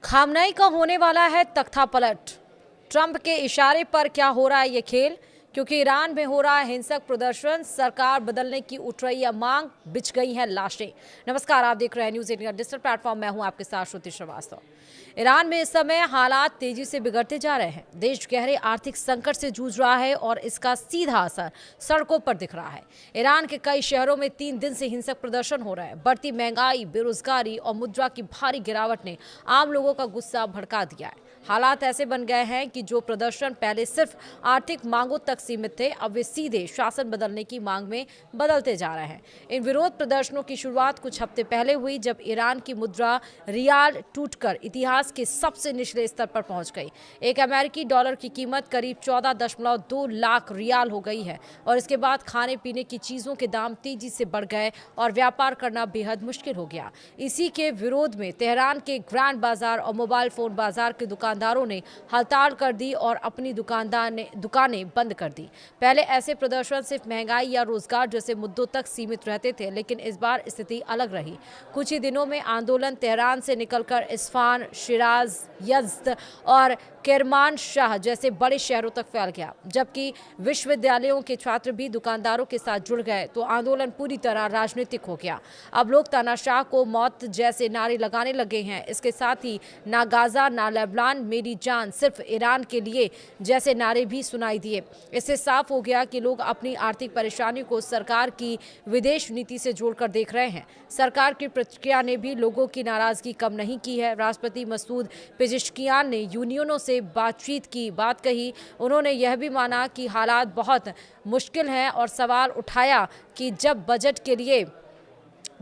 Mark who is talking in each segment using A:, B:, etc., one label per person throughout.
A: Khamenei का होने वाला है तख्ता पलट। ट्रंप के इशारे पर क्या हो रहा है ये खेल? क्योंकि ईरान में हो रहा है हिंसक प्रदर्शन, सरकार बदलने की उठ रही है मांग, बिछ गई हैं लाशें। नमस्कार, आप देख रहे हैं न्यूज़ 18 डिजिटल प्लेटफॉर्म। मैं हूं आपके साथ श्रुति श्रीवास्तव। ईरान में इस समय हालात तेजी से बिगड़ते जा रहे हैं। देश गहरे आर्थिक संकट से जूझ रहा है और इसका सीधा असर सड़कों पर दिख रहा है। ईरान के कई शहरों में 3 दिन से हिंसक प्रदर्शन हो रहा है। बढ़ती महंगाई, बेरोजगारी और मुद्रा की भारी गिरावट ने आम लोगों का गुस्सा भड़का दिया है। हालात ऐसे बन गए हैं कि जो प्रदर्शन पहले सिर्फ आर्थिक मांगों तक सीमित थे, अब वे सीधे शासन बदलने की मांग में बदलते जा रहे हैं। इन विरोध प्रदर्शनों की शुरुआत कुछ हफ्ते पहले हुई, जब ईरान की मुद्रा रियाल टूटकर इतिहास के सबसे निचले स्तर पर पहुंच गई। एक अमेरिकी डॉलर की कीमत करीब 14.2 लाख रियाल हो गई है और इसके बाद खाने पीने की चीजों के दाम तेजी से बढ़ गए और व्यापार करना बेहद मुश्किल हो गया। इसी के विरोध में तेहरान के ग्रैंड बाजार और मोबाइल फोन बाजार के दुकानदारों ने हड़ताल कर दी और अपनी दुकानें बंद कर दी। पहले ऐसे प्रदर्शन सिर्फ महंगाई या रोजगार जैसे मुद्दों तक सीमित रहते थे, लेकिन इस बार स्थिति अलग रही। कुछ ही दिनों में आंदोलन तेहरान से निकलकर इस्फान, शिराज, यज़्द और किरमानशाह जैसे बड़े शहरों तक फैल गया। जबकि विश्वविद्यालयों के छात्र भी दुकानदारों के साथ जुड़ गए तो आंदोलन पूरी तरह राजनीतिक हो गया। अब लोग तानाशाह को मौत जैसे नारे लगाने लगे हैं। इसके साथ ही ना गाजा, ना लेबनान, मेरी जान सिर्फ ईरान के लिए जैसे नारे भी सुनाई दिए। इससे साफ हो गया कि लोग अपनी आर्थिक परेशानी को सरकार की विदेश नीति से जोड़कर देख रहे हैं। सरकार की प्रतिक्रिया ने भी लोगों की नाराजगी कम नहीं की है। राष्ट्रपति मसूद पेजेश्कियान ने यूनियनों से बातचीत की बात कही। उन्होंने यह भी माना कि हालात बहुत मुश्किल हैं और सवाल उठाया कि जब बजट के लिए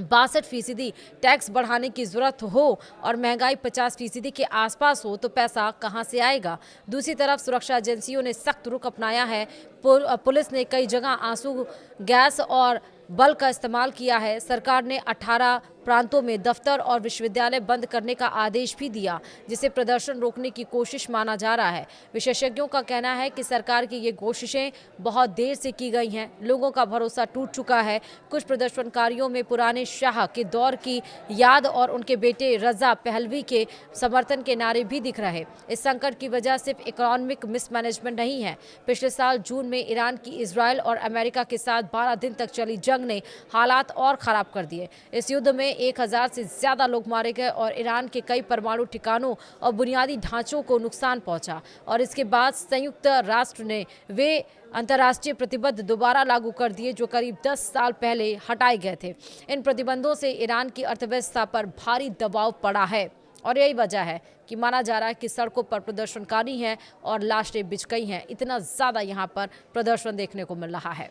A: 62% टैक्स बढ़ाने की जरूरत हो और महंगाई 50% के आसपास हो तो पैसा कहां से आएगा। दूसरी तरफ सुरक्षा एजेंसियों ने सख्त रुख अपनाया है। पुलिस ने कई जगह आंसू गैस और बल का इस्तेमाल किया है। सरकार ने 18 प्रांतों में दफ्तर और विश्वविद्यालय बंद करने का आदेश भी दिया, जिसे प्रदर्शन रोकने की कोशिश माना जा रहा है। विशेषज्ञों का कहना है कि सरकार की ये कोशिशें बहुत देर से की गई हैं। लोगों का भरोसा टूट चुका है। कुछ प्रदर्शनकारियों में पुराने शाह के दौर की याद और उनके बेटे रजा पहलवी के समर्थन के नारे भी दिख रहे। इस संकट की वजह सिर्फ इकोनॉमिक मिसमैनेजमेंट नहीं है। पिछले साल जून में ईरान की इजराइल और अमेरिका के साथ 12 दिन तक चली जंग ने हालात और खराब कर दिए। इस युद्ध में 1000 से ज्यादा लोग मारे गए और ईरान के कई परमाणु ठिकानों और बुनियादी ढांचों को नुकसान पहुंचा। और इसके बाद संयुक्त राष्ट्र ने वे अंतर्राष्ट्रीय प्रतिबंध दोबारा लागू कर दिए जो करीब 10 साल पहले हटाए गए थे। इन प्रतिबंधों से ईरान की अर्थव्यवस्था पर भारी दबाव पड़ा है और यही वजह है कि माना जा रहा है कि सड़कों पर प्रदर्शनकारी हैं और लाशें बिछ गई हैं। इतना ज़्यादा यहाँ पर प्रदर्शन देखने को मिल रहा है।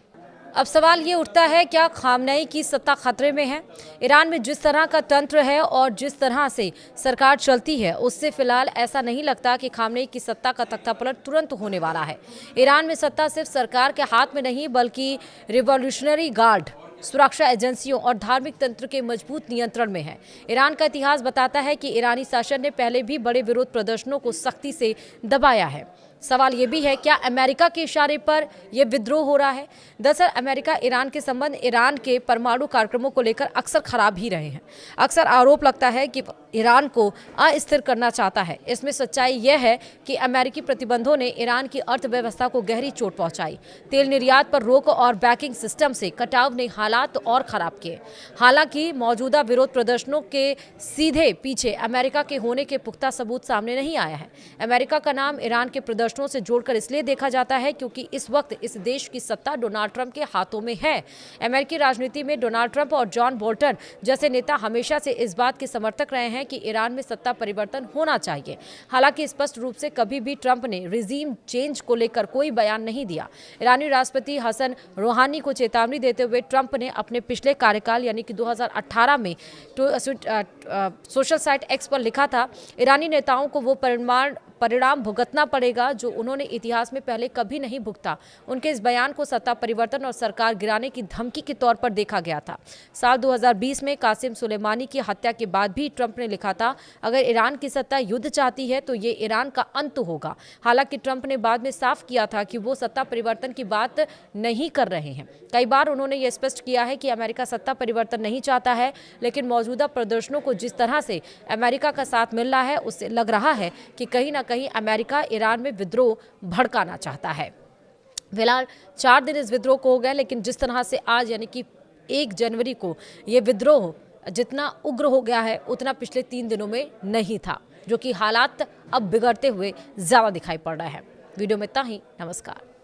A: अब सवाल ये उठता है, क्या खामनेई की सत्ता खतरे में है? ईरान में जिस तरह का तंत्र है और जिस तरह से सरकार चलती है, उससे फिलहाल ऐसा नहीं लगता कि खामनेई की सत्ता का तख्तापलट तुरंत होने वाला है। ईरान में सत्ता सिर्फ सरकार के हाथ में नहीं, बल्कि रिवॉल्यूशनरी गार्ड, सुरक्षा एजेंसियों और धार्मिक तंत्र के मजबूत नियंत्रण में है। ईरान का इतिहास बताता है कि ईरानी शासन ने पहले भी बड़े विरोध प्रदर्शनों को सख्ती से दबाया है। सवाल ये भी है, क्या अमेरिका के इशारे पर यह विद्रोह हो रहा है? दरअसल अमेरिका ईरान के संबंध ईरान के परमाणु कार्यक्रमों को लेकर अक्सर खराब ही रहे हैं। अक्सर आरोप लगता है कि ईरान को अस्थिर करना चाहता है। इसमें सच्चाई यह है कि अमेरिकी प्रतिबंधों ने ईरान की अर्थव्यवस्था को गहरी चोट पहुंचाई। तेल निर्यात पर रोक और बैंकिंग सिस्टम से कटाव ने हालात और खराब किए। हालांकि मौजूदा विरोध प्रदर्शनों के सीधे पीछे अमेरिका के होने के पुख्ता सबूत सामने नहीं आया है। अमेरिका का नाम ईरान के प्रदर्शनों से जोड़कर इसलिए देखा जाता है क्योंकि इस वक्त इस देश की सत्ता डोनाल्ड ट्रंप के हाथों में है। अमेरिकी राजनीति में डोनाल्ड ट्रंप और जॉन बोल्टन जैसे नेता हमेशा से इस बात के समर्थक रहे हैं कि ईरान में सत्ता परिवर्तन होना चाहिए। हालांकि स्पष्ट रूप से कभी भी ट्रंप ने रिजीम चेंज को लेकर कोई बयान नहीं दिया। ईरानी राष्ट्रपति हसन रूहानी को चेतावनी देते हुए ट्रंप ने अपने पिछले कार्यकाल यानी कि 2018 में सोशल साइट एक्स पर लिखा था, ईरानी नेताओं को वो परिणाम भुगतना पड़ेगा जो उन्होंने इतिहास में पहले कभी नहीं भुगता। उनके इस बयान को सत्ता परिवर्तन और सरकार गिराने की धमकी के तौर पर देखा गया था। साल 2020 में कासिम सुलेमानी की हत्या के बाद भी ट्रंप ने लिखा था, अगर ईरान की सत्ता युद्ध चाहती है तो ये ईरान का अंत होगा। हालांकि ट्रंप ने बाद में साफ किया था कि वो सत्ता परिवर्तन की बात नहीं कर रहे हैं। कई बार उन्होंने ये स्पष्ट किया है कि अमेरिका सत्ता परिवर्तन नहीं चाहता है, लेकिन मौजूदा प्रदर्शनों को जिस तरह से अमेरिका का साथ मिल रहा है उससे लग रहा है कि कहीं ना कहीं अमेरिका ईरान में विद्रोह भड़काना चाहता है। फिलहाल 4 दिन इस विद्रोह को हो गए, लेकिन जिस तरह से आज यानी कि 1 जनवरी को ये विद्रोह जितना उग्र हो गया है उतना पिछले 3 दिनों में नहीं था, जो कि हालात अब बिगड़ते हुए ज़्यादा दिखाई पड़ रहा है। वीडियो में इतना ही। नमस्कार।